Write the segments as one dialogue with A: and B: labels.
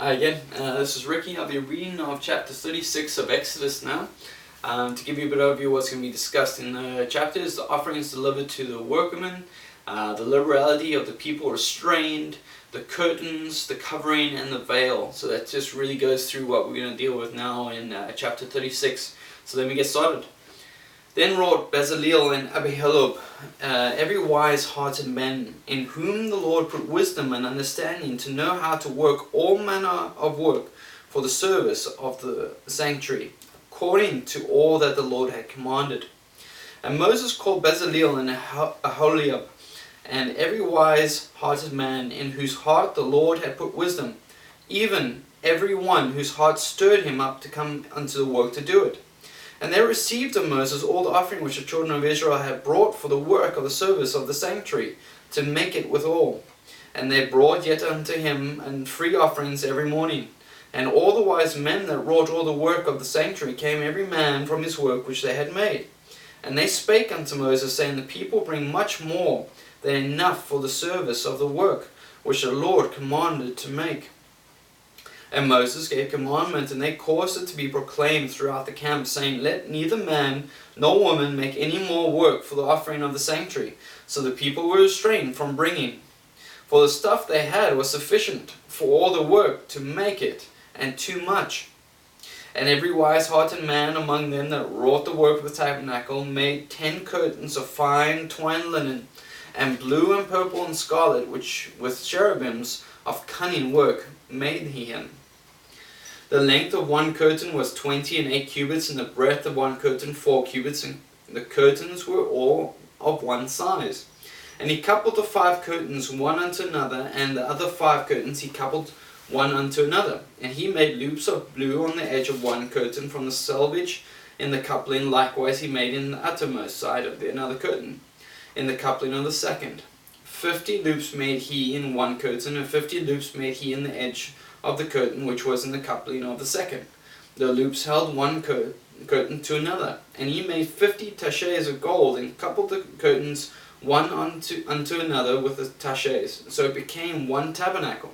A: Hi again, this is Ricky. I'll be reading of chapter 36 of Exodus now. To give you a bit of overview of what's going to be discussed in the chapters, the offerings delivered to the workmen, the liberality of the people restrained, the curtains, the covering, and the veil. So that just really goes through what we're going to deal with now in chapter 36. So let me get started. Then wrought Bezaleel and Abihalub, every wise-hearted man, in whom the Lord put wisdom and understanding to know how to work all manner of work for the service of the sanctuary, according to all that the Lord had commanded. And Moses called Bezaleel and Aholiab, and every wise-hearted man, in whose heart the Lord had put wisdom, even every one whose heart stirred him up to come unto the work to do it. And they received of Moses all the offering which the children of Israel had brought for the work of the service of the sanctuary, to make it withal. And they brought yet unto him and free offerings every morning. And all the wise men that wrought all the work of the sanctuary came every man from his work which they had made. And they spake unto Moses, saying, The people bring much more than enough for the service of the work which the Lord commanded to make. And Moses gave commandment, and they caused it to be proclaimed throughout the camp, saying, Let neither man nor woman make any more work for the offering of the sanctuary. So the people were restrained from bringing. For the stuff they had was sufficient for all the work to make it, and too much. And every wise-hearted man among them that wrought the work of the tabernacle made 10 curtains of fine twined linen, and blue and purple and scarlet, which with cherubims of cunning work made he him. The length of one curtain was 28 cubits, and the breadth of one curtain 4 cubits, and the curtains were all of one size. And he coupled the 5 curtains one unto another, and the other 5 curtains he coupled one unto another. And he made loops of blue on the edge of one curtain from the selvage in the coupling. Likewise he made in the uttermost side of another curtain, in the coupling of the second. 50 loops made he in one curtain, and 50 loops made he in the edge of the curtain which was in the coupling of the second. The loops held one curtain to another. And he made 50 taches of gold, and coupled the curtains one unto another with the taches. So it became one tabernacle.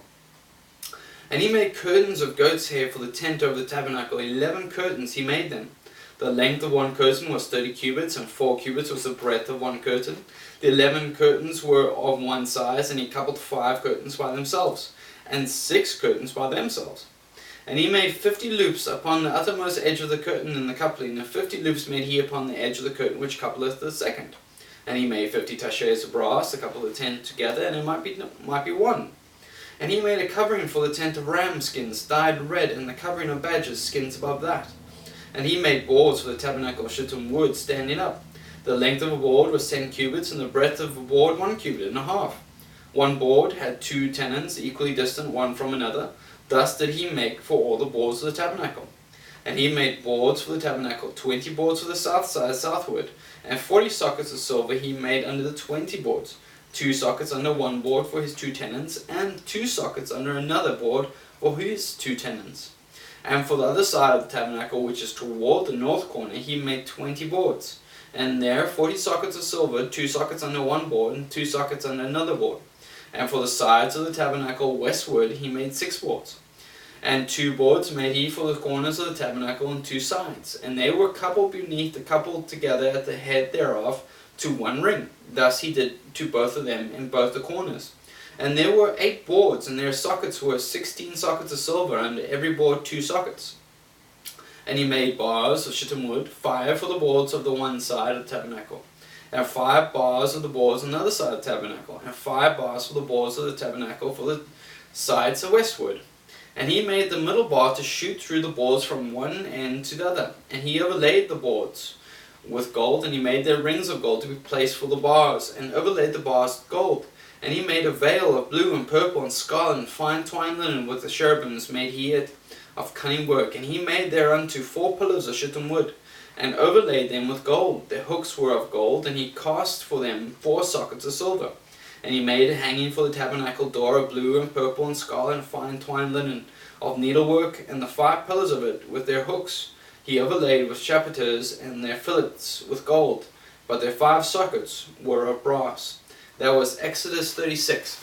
A: And he made curtains of goat's hair for the tent over the tabernacle. 11 curtains he made them. The length of one curtain was 30 cubits, and 4 cubits was the breadth of one curtain. The 11 curtains were of one size, and he coupled 5 curtains by themselves, and 6 curtains by themselves. And he made 50 loops upon the uttermost edge of the curtain in the coupling, and 50 loops made he upon the edge of the curtain which coupleth the second. And he made 50 taches of brass to couple the tent together, and it might be one. And he made a covering for the tent of ram skins dyed red, and the covering of badgers' skins above that. And he made boards for the tabernacle of shittim wood standing up. The length of a board was 10 cubits, and the breadth of a board 1 cubit and a half. One board had 2 tenons, equally distant one from another. Thus did he make for all the boards of the tabernacle. And he made boards for the tabernacle, 20 boards for the south side southward, and 40 sockets of silver he made under the 20 boards. 2 sockets under one board for his 2 tenons, and 2 sockets under another board for his 2 tenons. And for the other side of the tabernacle, which is toward the north corner, he made 20 boards. And there 40 sockets of silver, 2 sockets under one board, and 2 sockets under another board. And for the sides of the tabernacle westward he made 6 boards. And 2 boards made he for the corners of the tabernacle on 2 sides. And they were coupled beneath the coupled together at the head thereof to one ring. Thus he did to both of them in both the corners. And there were 8 boards, and their sockets were 16 sockets of silver, under every board 2 sockets. And he made bars of shittim wood, 5 for the boards of the one side of the tabernacle, and 5 bars of the boards on the other side of the tabernacle, and 5 bars for the boards of the tabernacle for the sides westward. And he made the middle bar to shoot through the boards from one end to the other. And he overlaid the boards with gold, and he made their rings of gold to be placed for the bars, and overlaid the bars with gold. And he made a veil of blue and purple and scarlet and fine twined linen, with the cherubims made he it of cunning work. And he made thereunto 4 pillars of shittim wood, and overlaid them with gold. Their hooks were of gold, and he cast for them 4 sockets of silver. And he made a hanging for the tabernacle door of blue and purple and scarlet and fine twined linen of needlework, and the 5 pillars of it with their hooks he overlaid with chapiters, and their fillets with gold, but their 5 sockets were of brass. That was Exodus 36.